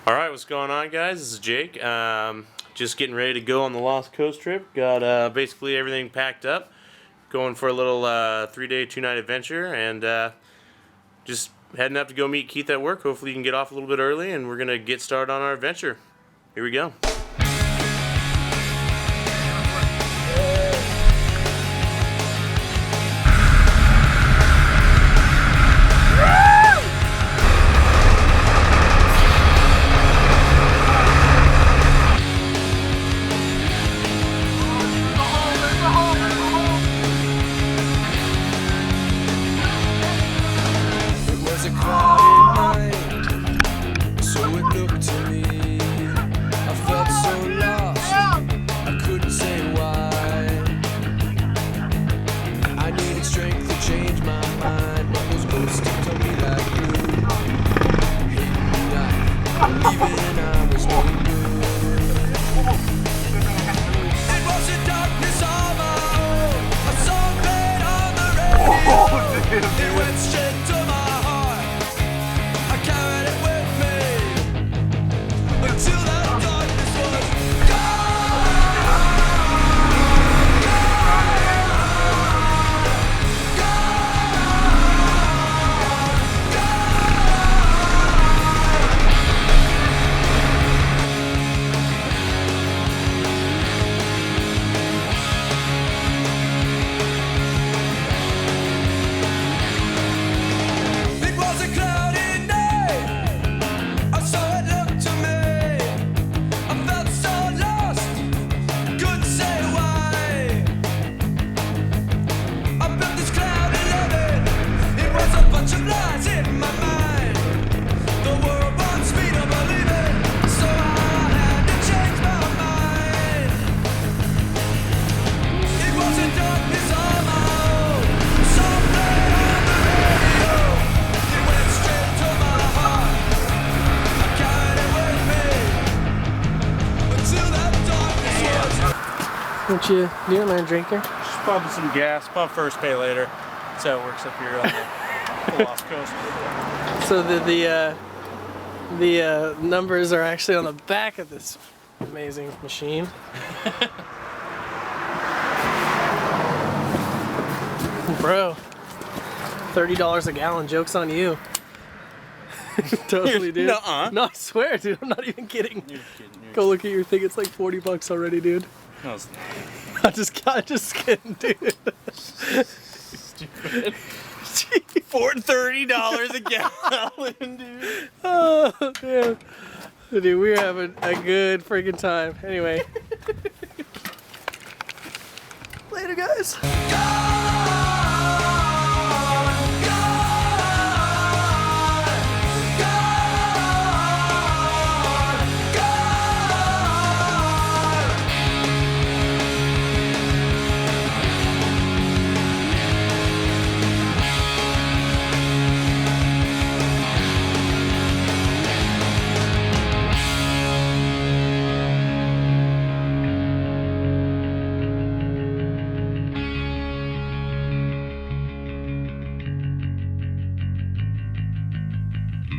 Alright, what's going on, guys? This is Jake. Just getting ready to go on the Lost Coast trip. Got basically everything packed up. Going for a little 3-day, 2-night adventure, and just heading up to go meet Keith at work. Hopefully you can get off a little bit early, and we're going to get started on our adventure. Here we go. It went straight to my heart. I carried it with me until that darkness was gone. It was a cloudy night. I saw it look to me. I felt so lost, couldn't say why. I built this cloud of loving. It was a bunch of lies in my mind. The world wants me to believe it, so I had to change my mind. It was a darkness on my own, some played on the radio. It went straight to my heart. I carried it with me until that darkness was. What you doing there, drinker? Just pumping some gas, pump first, pay later. That's how it works up here on the Lost Coast. So the numbers are actually on the back of this amazing machine. Bro, $30 a gallon. Joke's on you. Totally, dude. Nuh-uh. No, I swear, dude. I'm not even kidding. You're kidding. Go look at your thing. It's like $40 already, dude. No, it's I'm just kidding, dude. stupid. For $30 a gallon, dude. Oh, man. Dude, we're having a good freaking time. Anyway. Later, guys.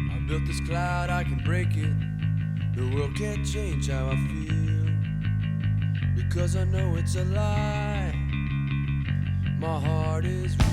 I built this cloud, I can break it. The world can't change how I feel, because I know it's a lie. My heart is real.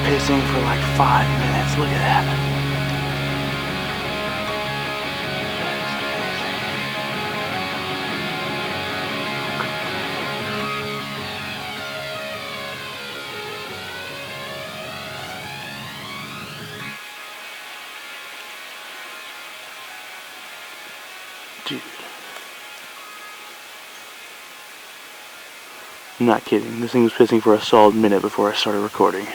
Pissing for like 5 minutes. Look at that. Dude. I'm not kidding. This thing was pissing for a solid minute before I started recording.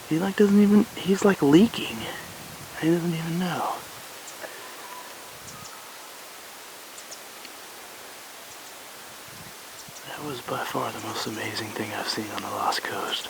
He like doesn't even, he's like leaking. He doesn't even know. That was by far the most amazing thing I've seen on the Lost Coast.